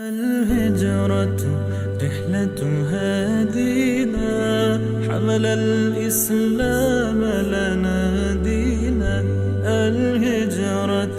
الهجرة رحلة هادينا حمل الإسلام لنا دينا الهجرة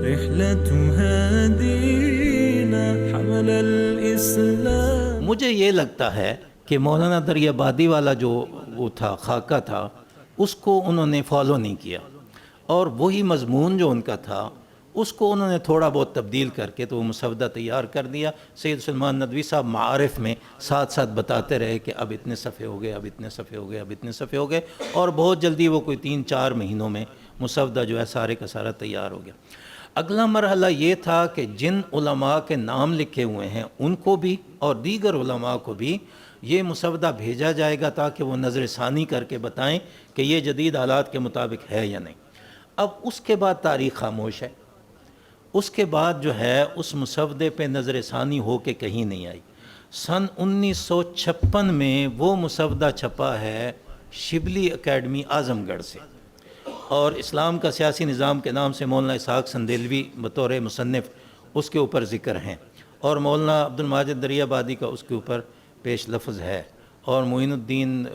رحلة هادينا حمل الإسلام. مجھے یہ لگتا ہے کہ مولانا دریابادی والا جو وہ تھا خاکہ تھا اس کو انہوں نے فالو نہیں کیا، اور وہی مضمون جو ان کا تھا اس کو انہوں نے تھوڑا بہت تبدیل کر کے تو وہ مسودہ تیار کر دیا. سید سلمان ندوی صاحب معارف میں ساتھ ساتھ بتاتے رہے کہ اب اتنے صفحے ہو گئے، اب اتنے صفحے ہو گئے، اب اتنے صفحے ہو گئے، اور بہت جلدی وہ کوئی 3-4 مہینوں میں مسودہ جو ہے سارے کا سارا تیار ہو گیا. اگلا مرحلہ یہ تھا کہ جن علماء کے نام لکھے ہوئے ہیں ان کو بھی اور دیگر علماء کو بھی یہ مسودہ بھیجا جائے گا تاکہ وہ نظر ثانی کر کے بتائیں کہ یہ جدید حالات کے مطابق ہے یا نہیں. اب اس کے بعد تاریخ خاموش ہے. اس کے بعد جو ہے اس مسودے پہ نظر ثانی ہو کے کہیں نہیں آئی. سن 1956 میں وہ مسودہ چھپا ہے شبلی اکیڈمی اعظم گڑھ سے، اور اسلام کا سیاسی نظام کے نام سے مولانا اسحاق سندیلوی بطور مصنف اس کے اوپر ذکر ہیں، اور مولانا عبدالماجد دریابادی کا اس کے اوپر پیش لفظ ہے، اور معین الدین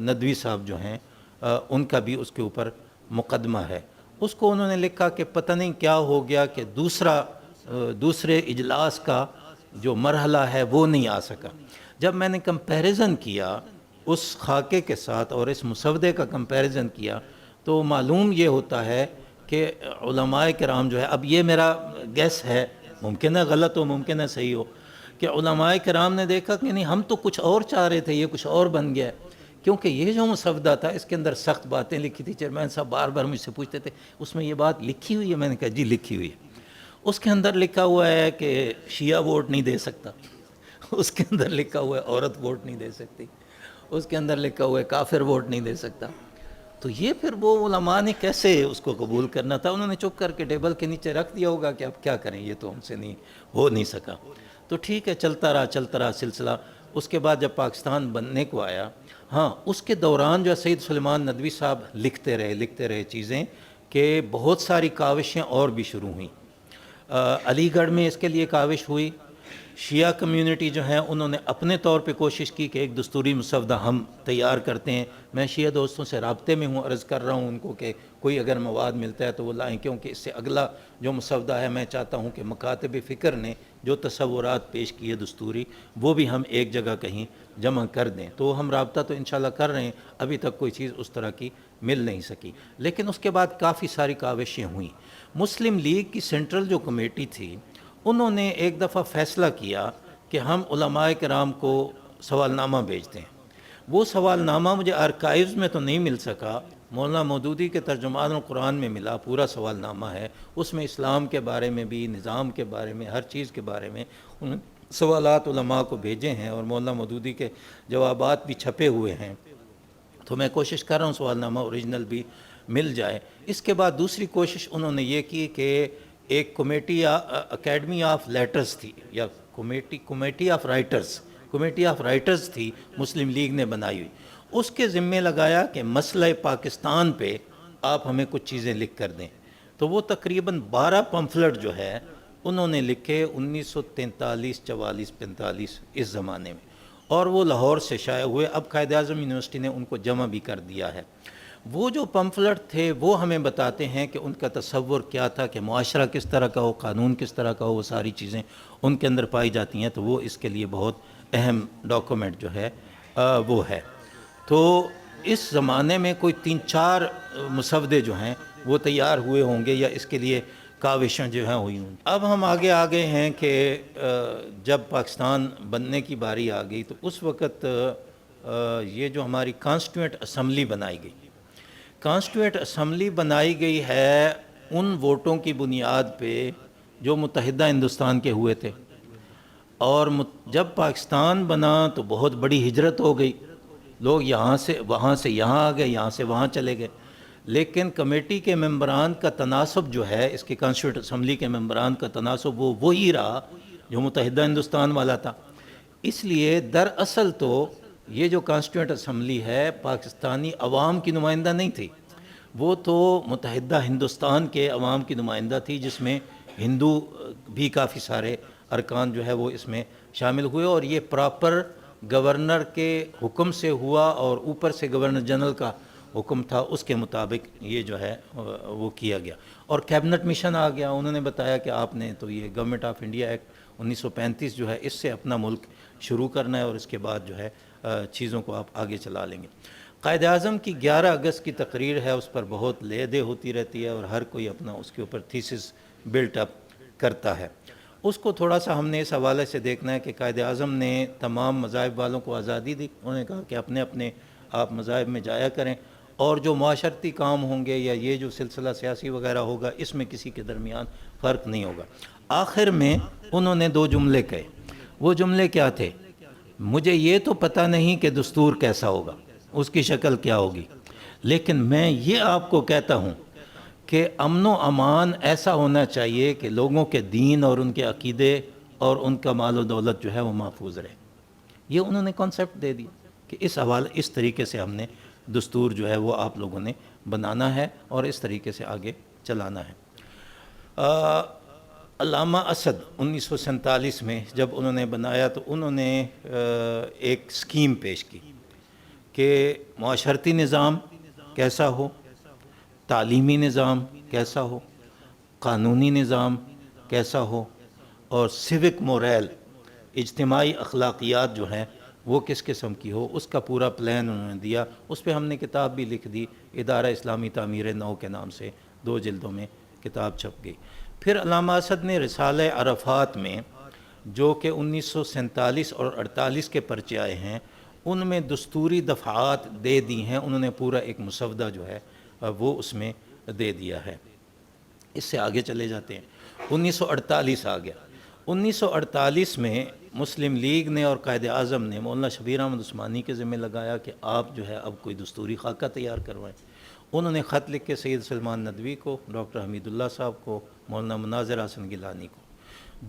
ندوی صاحب جو ہیں ان کا بھی اس کے اوپر مقدمہ ہے. اس کو انہوں نے لکھا کہ پتہ نہیں کیا ہو گیا کہ دوسرے اجلاس کا جو مرحلہ ہے وہ نہیں آ سکا. جب میں نے کمپیریزن کیا اس خاکے کے ساتھ اور اس مسودے کا کمپیریزن کیا تو معلوم یہ ہوتا ہے کہ علماء کرام جو ہے، اب یہ میرا گیس ہے، ممکن ہے غلط ہو ممکن ہے صحیح ہو، کہ علماء کرام نے دیکھا کہ نہیں ہم تو کچھ اور چاہ رہے تھے، یہ کچھ اور بن گیا ہے. کیونکہ یہ جو مسودہ تھا اس کے اندر سخت باتیں لکھی تھی. چیئرمین صاحب بار بار مجھ سے پوچھتے تھے اس میں یہ بات لکھی ہوئی ہے؟ میں نے کہا جی لکھی ہوئی ہے. اس کے اندر لکھا ہوا ہے کہ شیعہ ووٹ نہیں دے سکتا، اس کے اندر لکھا ہوا ہے عورت ووٹ نہیں دے سکتی، اس کے اندر لکھا ہوا ہے کافر ووٹ نہیں دے سکتا. تو یہ پھر وہ علماء نے کیسے اس کو قبول کرنا تھا؟ انہوں نے چپ کر کے ٹیبل کے نیچے رکھ دیا ہوگا کہ اب کیا کریں، یہ تو ہم سے نہیں ہو نہیں سکا. تو ٹھیک ہے، چلتا رہا سلسلہ. اس کے بعد جب پاکستان بننے کو آیا، ہاں اس کے دوران جو سید سلیمان ندوی صاحب لکھتے رہے چیزیں کہ بہت ساری کاوشیں اور بھی شروع ہوئیں. علی گڑھ میں اس کے لیے کاوش ہوئی. شیعہ کمیونٹی جو ہیں انہوں نے اپنے طور پہ کوشش کی کہ ایک دستوری مسودہ ہم تیار کرتے ہیں. میں شیعہ دوستوں سے رابطے میں ہوں، عرض کر رہا ہوں ان کو کہ کوئی اگر مواد ملتا ہے تو وہ لائیں، کیونکہ اس سے اگلا جو مسودہ ہے میں چاہتا ہوں کہ مکاتب فکر نے جو تصورات پیش کیے دستوری وہ بھی ہم ایک جگہ کہیں جمع کر دیں. تو ہم رابطہ تو انشاءاللہ کر رہے ہیں، ابھی تک کوئی چیز اس طرح کی مل نہیں سکی. لیکن اس کے بعد کافی ساری کاوشیں ہوئیں. مسلم لیگ کی سینٹرل جو کمیٹی تھی انہوں نے ایک دفعہ فیصلہ کیا کہ ہم علماء کرام کو سوال نامہ بھیجتے ہیں. وہ سوال نامہ مجھے آرکائیوز میں تو نہیں مل سکا، مولانا مودودی کے ترجمان القرآن میں ملا، پورا سوال نامہ ہے. اس میں اسلام کے بارے میں بھی، نظام کے بارے میں، ہر چیز کے بارے میں انہوں نے سوالات علماء کو بھیجے ہیں، اور مولانا مودودی کے جوابات بھی چھپے ہوئے ہیں. تو میں کوشش کر رہا ہوں سوال نامہ اوریجنل بھی مل جائے. اس کے بعد دوسری کوشش انہوں نے یہ کی کہ ایک کمیٹی اکیڈمی آف لیٹرز تھی، یا کمیٹی آف رائٹرز تھی مسلم لیگ نے بنائی ہوئی. اس کے ذمے لگایا کہ مسئلہ پاکستان پہ آپ ہمیں کچھ چیزیں لکھ کر دیں. تو وہ تقریباً 12 پمفلٹ جو ہے انہوں نے لکھے 1943 44 45 اس زمانے میں، اور وہ لاہور سے شائع ہوئے. اب قائد اعظم یونیورسٹی نے ان کو جمع بھی کر دیا ہے. وہ جو پمفلٹ تھے وہ ہمیں بتاتے ہیں کہ ان کا تصور کیا تھا کہ معاشرہ کس طرح کا ہو، قانون کس طرح کا ہو، وہ ساری چیزیں ان کے اندر پائی جاتی ہیں. تو وہ اس کے لیے بہت اہم ڈاکومنٹ جو ہے وہ ہے. تو اس زمانے میں کوئی 3-4 مسودے جو ہیں وہ تیار ہوئے ہوں گے، یا اس کے لیے کاوشیں جو ہیں ہوئی ہوں. اب ہم آگے ہیں کہ جب پاکستان بننے کی باری آ گئی تو اس وقت یہ جو ہماری کانسٹیٹیوئنٹ اسمبلی بنائی گئی ہے ان ووٹوں کی بنیاد پہ جو متحدہ ہندوستان کے ہوئے تھے. اور جب پاکستان بنا تو بہت بڑی ہجرت ہو گئی، لوگ یہاں سے یہاں آ گئے، یہاں سے وہاں چلے گئے. لیکن کمیٹی کے ممبران کا تناسب جو ہے، اس کی کانسٹیٹیوئنٹ اسمبلی کے ممبران کا تناسب وہ وہی رہا جو متحدہ ہندوستان والا تھا. اس لیے دراصل تو یہ جو کانسٹیٹیوئنٹ اسمبلی ہے پاکستانی عوام کی نمائندہ نہیں تھی، وہ تو متحدہ ہندوستان کے عوام کی نمائندہ تھی، جس میں ہندو بھی کافی سارے ارکان جو ہے وہ اس میں شامل ہوئے، اور یہ پراپر گورنر کے حکم سے ہوا، اور اوپر سے گورنر جنرل کا حکم تھا، اس کے مطابق یہ جو ہے وہ کیا گیا۔ اور کیبنٹ مشن آ گیا، انہوں نے بتایا کہ آپ نے تو یہ گورنمنٹ آف انڈیا ایکٹ 1935 جو ہے اس سے اپنا ملک شروع کرنا ہے، اور اس کے بعد جو ہے چیزوں کو آپ آگے چلا لیں گے۔ قائد اعظم کی 11 اگست کی تقریر ہے، اس پر بہت لے دے ہوتی رہتی ہے، اور ہر کوئی اپنا اس کے اوپر تھیسس بلٹ اپ کرتا ہے۔ اس کو تھوڑا سا ہم نے اس حوالے سے دیکھنا ہے کہ قائد اعظم نے تمام مذاہب والوں کو آزادی دی، انہوں نے کہا کہ اپنے اپنے آپ مذاہب میں جایا کریں، اور جو معاشرتی کام ہوں گے یا یہ جو سلسلہ سیاسی وغیرہ ہوگا اس میں کسی کے درمیان فرق نہیں ہوگا۔ آخر میں انہوں نے 2 جملے کہے، وہ جملے کیا تھے؟ مجھے یہ تو پتہ نہیں کہ دستور کیسا ہوگا، اس کی شکل کیا ہوگی، لیکن میں یہ آپ کو کہتا ہوں کہ امن و امان ایسا ہونا چاہیے کہ لوگوں کے دین اور ان کے عقیدے اور ان کا مال و دولت جو ہے وہ محفوظ رہے۔ یہ انہوں نے کانسیپٹ دے دیا کہ اس طریقے سے ہم نے دستور جو ہے وہ آپ لوگوں نے بنانا ہے اور اس طریقے سے آگے چلانا ہے۔ علامہ اسد 1947 میں جب انہوں نے بنایا تو انہوں نے ایک سکیم پیش کی کہ معاشرتی نظام کیسا ہو، تعلیمی نظام کیسا ہو، قانونی نظام کیسا ہو، اور سیوک موریل اجتماعی اخلاقیات جو ہیں وہ کس قسم کی ہو، اس کا پورا پلان انہوں نے دیا۔ اس پہ ہم نے کتاب بھی لکھ دی، ادارہ اسلامی تعمیر نو کے نام سے 2 جلدوں میں کتاب چھپ گئی۔ پھر علامہ اسد نے رسالہ عرفات میں جو کہ 1947 اور 48 کے پرچے آئے ہیں ان میں دستوری دفعات دے دی ہیں، انہوں نے پورا ایک مسودہ جو ہے وہ اس میں دے دیا ہے۔ اس سے آگے چلے جاتے ہیں، 1948 آ گیا۔ 1948 میں مسلم لیگ نے اور قائد اعظم نے مولانا شبیر احمد عثمانی کے ذمہ لگایا کہ آپ جو ہے اب کوئی دستوری خاکہ تیار کروائیں۔ انہوں نے خط لکھ کے سید سلمان ندوی کو، ڈاکٹر حمید اللہ صاحب کو، مولانا مناظر حسن گیلانی کو،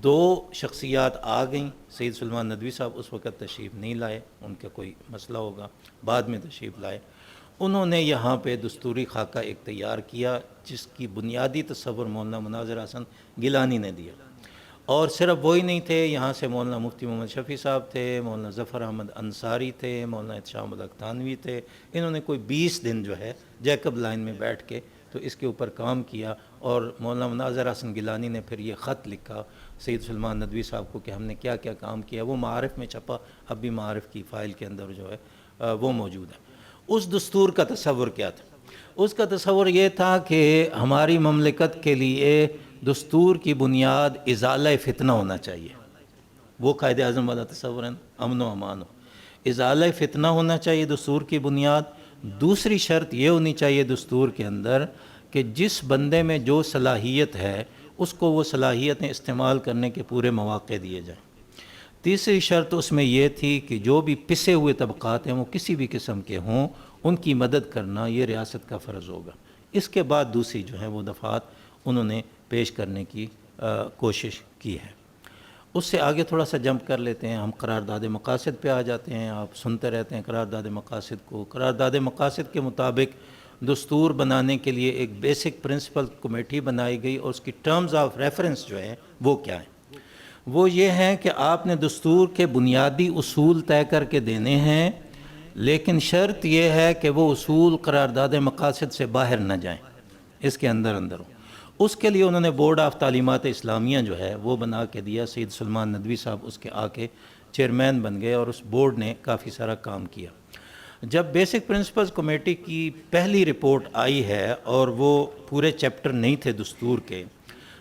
2 شخصیات آ گئیں۔ سید سلمان ندوی صاحب اس وقت تشریف نہیں لائے، ان کا کوئی مسئلہ ہوگا، بعد میں تشریف لائے۔ انہوں نے یہاں پہ دستوری خاکہ ایک تیار کیا جس کی بنیادی تصور مولانا مناظر حسن گیلانی نے دیا، اور صرف وہی نہیں تھے، یہاں سے مولانا مفتی محمد شفیع صاحب تھے، مولانا ظفر احمد انصاری تھے، مولانا احتشام الحق تھانوی تھے۔ انہوں نے کوئی 20 دن جو ہے جیکب لائن میں بیٹھ کے تو اس کے اوپر کام کیا، اور مولانا مناظر حسن گیلانی نے پھر یہ خط لکھا سید سلمان ندوی صاحب کو کہ ہم نے کیا کیا کام کیا، وہ معارف میں چھپا، اب بھی معارف کی فائل کے اندر جو ہے وہ موجود ہے۔ اس دستور کا تصور کیا تھا؟ اس کا تصور یہ تھا کہ ہماری مملکت کے لیے دستور کی بنیاد ازالہ فتنہ ہونا چاہیے، وہ قائد اعظم والا تصور ہے، امن و امان ہو، ازالہ فتنہ ہونا چاہیے دستور کی بنیاد۔ دوسری شرط یہ ہونی چاہیے دستور کے اندر کہ جس بندے میں جو صلاحیت ہے اس کو وہ صلاحیتیں استعمال کرنے کے پورے مواقع دیے جائیں۔ تیسری شرط اس میں یہ تھی کہ جو بھی پسے ہوئے طبقات ہیں وہ کسی بھی قسم کے ہوں، ان کی مدد کرنا یہ ریاست کا فرض ہوگا۔ اس کے بعد دوسری جو ہے وہ دفعات انہوں نے پیش کرنے کی کوشش کی ہے۔ اس سے آگے تھوڑا سا جمپ کر لیتے ہیں، ہم قرارداد مقاصد پہ آ جاتے ہیں۔ آپ سنتے رہتے ہیں قرارداد مقاصد کو۔ قرارداد مقاصد کے مطابق دستور بنانے کے لیے ایک بیسک پرنسپل کمیٹی بنائی گئی، اور اس کی ٹرمز آف ریفرنس جو ہے وہ کیا ہیں؟ وہ یہ ہیں کہ آپ نے دستور کے بنیادی اصول طے کر کے دینے ہیں، لیکن شرط یہ ہے کہ وہ اصول قرارداد مقاصد سے باہر نہ جائیں، اس کے اندر اندر ہوں۔ اس کے لیے انہوں نے بورڈ آف تعلیمات اسلامیہ جو ہے وہ بنا کے دیا، سید سلمان ندوی صاحب اس کے آ کے چیئرمین بن گئے، اور اس بورڈ نے کافی سارا کام کیا۔ جب بیسک پرنسپلز کمیٹی کی پہلی رپورٹ آئی ہے، اور وہ پورے چیپٹر نہیں تھے دستور کے،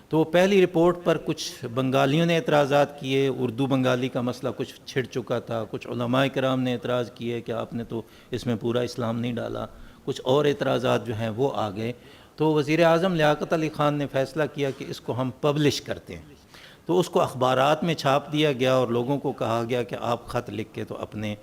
تو وہ پہلی رپورٹ پر کچھ بنگالیوں نے اعتراضات کیے، اردو بنگالی کا مسئلہ کچھ چھڑ چکا تھا، کچھ علماء کرام نے اعتراض کیے کہ آپ نے تو اس میں پورا اسلام نہیں ڈالا، کچھ اور اعتراضات جو ہیں وہ آ گئے۔ تو وزیر اعظم لیاقت علی خان نے فیصلہ کیا کہ اس کو ہم پبلش کرتے ہیں، تو اس کو اخبارات میں چھاپ دیا گیا، اور لوگوں کو کہا گیا کہ آپ خط لکھ کے تو اپنے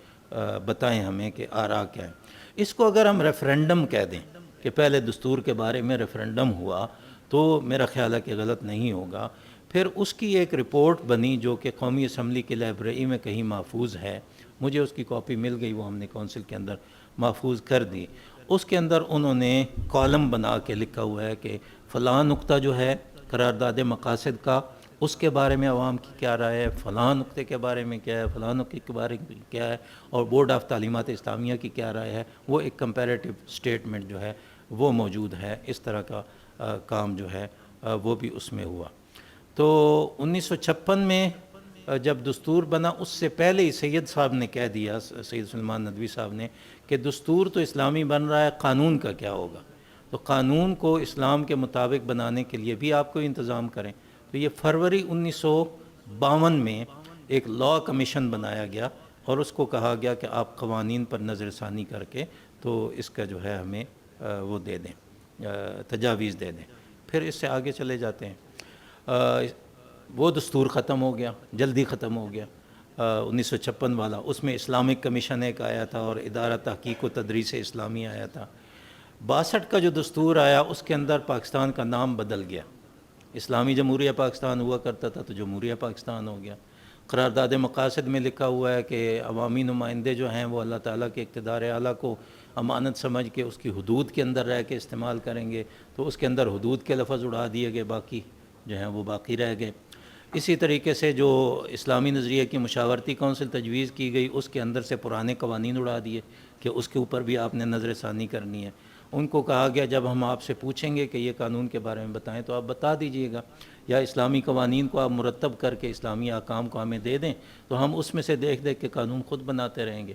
بتائیں ہمیں کہ آراء کیا ہے۔ اس کو اگر ہم ریفرینڈم کہہ دیں کہ پہلے دستور کے بارے میں ریفرینڈم ہوا تو میرا خیال ہے کہ غلط نہیں ہوگا۔ پھر اس کی ایک رپورٹ بنی جو کہ قومی اسمبلی کی لائبریری میں کہیں محفوظ ہے، مجھے اس کی کاپی مل گئی، وہ ہم نے کونسل کے اندر محفوظ کر دی۔ اس کے اندر انہوں نے کالم بنا کے لکھا ہوا ہے کہ فلاں نقطہ جو ہے قرارداد مقاصد کا اس کے بارے میں عوام کی کیا رائے ہے، فلاں نقطے کے بارے میں کیا ہے، فلاں نقطے کے بارے میں کیا ہے، اور بورڈ آف تعلیمات اسلامیہ کی کیا رائے ہے، وہ ایک کمپیریٹیو سٹیٹمنٹ جو ہے وہ موجود ہے۔ اس طرح کا کام جو ہے وہ بھی اس میں ہوا۔ تو 1956 میں جب دستور بنا، اس سے پہلے ہی سید صاحب نے کہہ دیا، سید سلیمان ندوی صاحب نے، کہ دستور تو اسلامی بن رہا ہے، قانون کا کیا ہوگا؟ تو قانون کو اسلام کے مطابق بنانے کے لیے بھی آپ کو انتظام کریں۔ تو یہ فروری 1952 میں ایک لاء کمیشن بنایا گیا، اور اس کو کہا گیا کہ آپ قوانین پر نظر ثانی کر کے تو اس کا جو ہے ہمیں وہ دے دیں، تجاویز دے دیں۔ پھر اس سے آگے چلے جاتے ہیں۔ وہ دستور ختم ہو گیا، جلدی ختم ہو گیا 1956 والا۔ اس میں اسلامک کمیشن ایک آیا تھا، اور ادارہ تحقیق و تدریس اسلامی آیا تھا۔ 62 کا جو دستور آیا، اس کے اندر پاکستان کا نام بدل گیا۔ اسلامی جمہوریہ پاکستان ہوا کرتا تھا تو جمہوریہ پاکستان ہو گیا۔ قرارداد مقاصد میں لکھا ہوا ہے کہ عوامی نمائندے جو ہیں وہ اللہ تعالیٰ کے اقتدار اعلیٰ کو امانت سمجھ کے اس کی حدود کے اندر رہ کے استعمال کریں گے، تو اس کے اندر حدود کے لفظ اڑا دیے گئے، باقی جو ہیں وہ باقی رہ گئے۔ اسی طریقے سے جو اسلامی نظریے کی مشاورتی کونسل تجویز کی گئی، اس کے اندر سے پرانے قوانین اڑا دیے کہ اس کے اوپر بھی آپ نے نظر ثانی کرنی ہے۔ ان کو کہا گیا جب ہم آپ سے پوچھیں گے کہ یہ قانون کے بارے میں بتائیں تو آپ بتا دیجئے گا، یا اسلامی قوانین کو آپ مرتب کر کے اسلامی احکام کو ہمیں دے دیں تو ہم اس میں سے دیکھ دیکھ کے قانون خود بناتے رہیں گے۔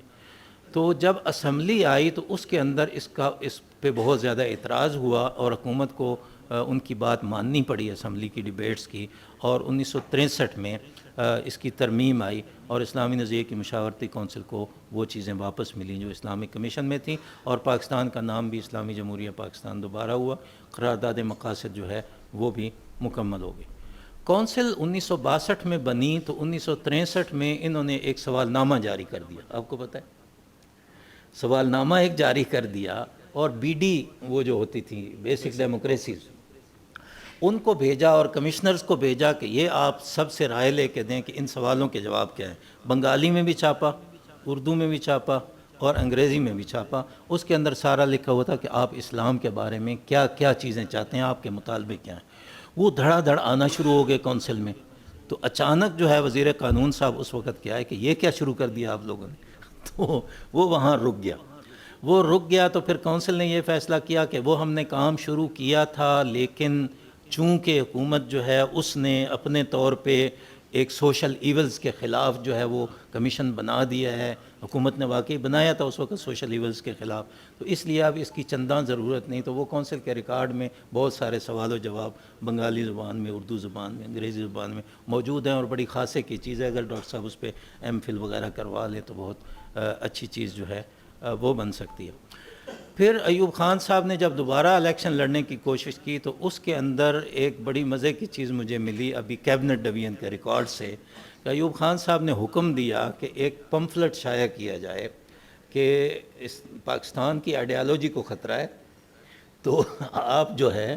تو جب اسمبلی آئی تو اس کے اندر اس پہ بہت زیادہ اعتراض ہوا، اور حکومت کو ان کی بات ماننی پڑی اسمبلی کی ڈیبیٹس کی، اور 1963 میں اس کی ترمیم آئی، اور اسلامی نظریے کی مشاورتی کونسل کو وہ چیزیں واپس ملیں جو اسلامک کمیشن میں تھیں، اور پاکستان کا نام بھی اسلامی جمہوریہ پاکستان دوبارہ ہوا۔ قرارداد مقاصد جو ہے وہ بھی مکمل ہو گئی۔ کونسل 1962 میں بنی تو 1963 میں انہوں نے ایک سوال نامہ جاری کر دیا۔ آپ کو پتہ ہے سوال نامہ ایک جاری کر دیا، اور بی ڈی وہ جو ہوتی تھی بیسک ڈیموکریسیز، ان کو بھیجا اور کمشنرز کو بھیجا کہ یہ آپ سب سے رائے لے کے دیں کہ ان سوالوں کے جواب کیا ہیں۔ بنگالی میں بھی چھاپا، اردو میں بھی چھاپا، اور انگریزی میں بھی چھاپا۔ اس کے اندر سارا لکھا ہوا تھا کہ آپ اسلام کے بارے میں کیا کیا چیزیں چاہتے ہیں، آپ کے مطالبے کیا ہیں۔ وہ دھڑا دھڑ آنا شروع ہو گئے کونسل میں۔ تو اچانک جو ہے وزیر قانون صاحب اس وقت کیا ہے کہ یہ کیا شروع کر دیا آپ لوگوں نے، تو وہ وہاں رک گیا۔ وہ رک گیا تو پھر کونسل نے یہ فیصلہ کیا کہ وہ ہم نے کام شروع کیا تھا، لیکن چونکہ حکومت جو ہے اس نے اپنے طور پہ ایک سوشل ایولز کے خلاف جو ہے وہ کمیشن بنا دیا ہے، حکومت نے واقعی بنایا تھا اس وقت سوشل ایولز کے خلاف، تو اس لیے اب اس کی چنداں ضرورت نہیں۔ تو وہ کونسل کے ریکارڈ میں بہت سارے سوال و جواب بنگالی زبان میں، اردو زبان میں، انگریزی زبان میں موجود ہیں، اور بڑی خاصے کی چیز ہے۔ اگر ڈاکٹر صاحب اس پہ ایم فل وغیرہ کروا لیں تو بہت اچھی چیز جو ہے وہ بن سکتی ہے۔ پھر ایوب خان صاحب نے جب دوبارہ الیکشن لڑنے کی کوشش کی تو اس کے اندر ایک بڑی مزے کی چیز مجھے ملی ابھی کیبنٹ ڈویژن کے ریکارڈ سے، کہ ایوب خان صاحب نے حکم دیا کہ ایک پمفلٹ شائع کیا جائے کہ اس پاکستان کی آئیڈیالوجی کو خطرہ ہے، تو آپ جو ہے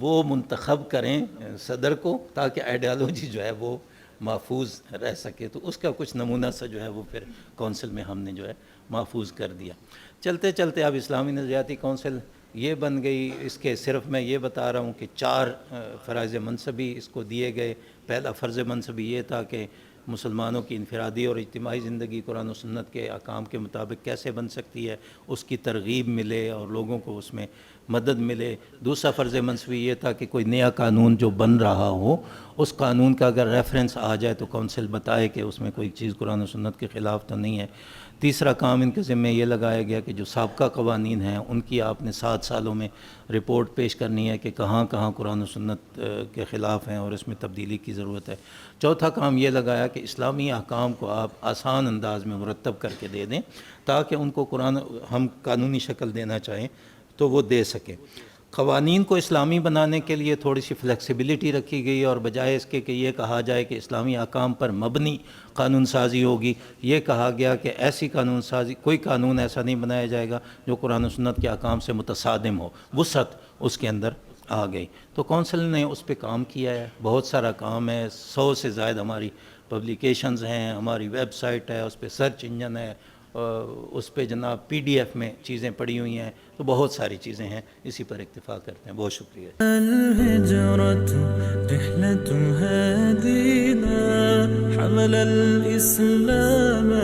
وہ منتخب کریں صدر کو تاکہ آئیڈیالوجی جو ہے وہ محفوظ رہ سکے۔ تو اس کا کچھ نمونہ سا جو ہے وہ پھر کونسل میں ہم نے جو ہے محفوظ کر دیا۔ چلتے چلتے اب اسلامی نظریاتی کونسل یہ بن گئی۔ اس کے صرف میں یہ بتا رہا ہوں کہ 4 فرائض منصبی اس کو دیے گئے۔ پہلا فرض منصبی یہ تھا کہ مسلمانوں کی انفرادی اور اجتماعی زندگی قرآن و سنت کے احکام کے مطابق کیسے بن سکتی ہے، اس کی ترغیب ملے اور لوگوں کو اس میں مدد ملے۔ دوسرا فرض منصبی یہ تھا کہ کوئی نیا قانون جو بن رہا ہو، اس قانون کا اگر ریفرنس آ جائے تو کونسل بتائے کہ اس میں کوئی چیز قرآن و سنت کے خلاف تو نہیں ہے۔ تیسرا کام ان کے ذمہ یہ لگایا گیا کہ جو سابقہ قوانین ہیں ان کی آپ نے 7 سالوں میں رپورٹ پیش کرنی ہے کہ کہاں کہاں قرآن و سنت کے خلاف ہیں اور اس میں تبدیلی کی ضرورت ہے۔ چوتھا کام یہ لگایا کہ اسلامی احکام کو آپ آسان انداز میں مرتب کر کے دے دیں تاکہ ان کو ہم قانونی شکل دینا چاہیں تو وہ دے سکیں۔ قوانین کو اسلامی بنانے کے لیے تھوڑی سی فلیکسیبلٹی رکھی گئی، اور بجائے اس کے کہ یہ کہا جائے کہ اسلامی احکام پر مبنی قانون سازی ہوگی، یہ کہا گیا کہ ایسی قانون سازی، کوئی قانون ایسا نہیں بنایا جائے گا جو قرآن و سنت کے احکام سے متصادم ہو۔ وسعت اس کے اندر آ گئی۔ تو کونسل نے اس پہ کام کیا ہے، بہت سارا کام ہے۔ 100 سے زائد ہماری پبلیکیشنز ہیں، ہماری ویب سائٹ ہے، اس پہ سرچ انجن ہے، اس پہ جناب PDF میں چیزیں پڑی ہوئی ہیں، تو بہت ساری چیزیں ہیں، اسی پر اکتفا کرتے ہیں. بہت شکریہ. الهجرة رحلة هادينا حمل الإسلام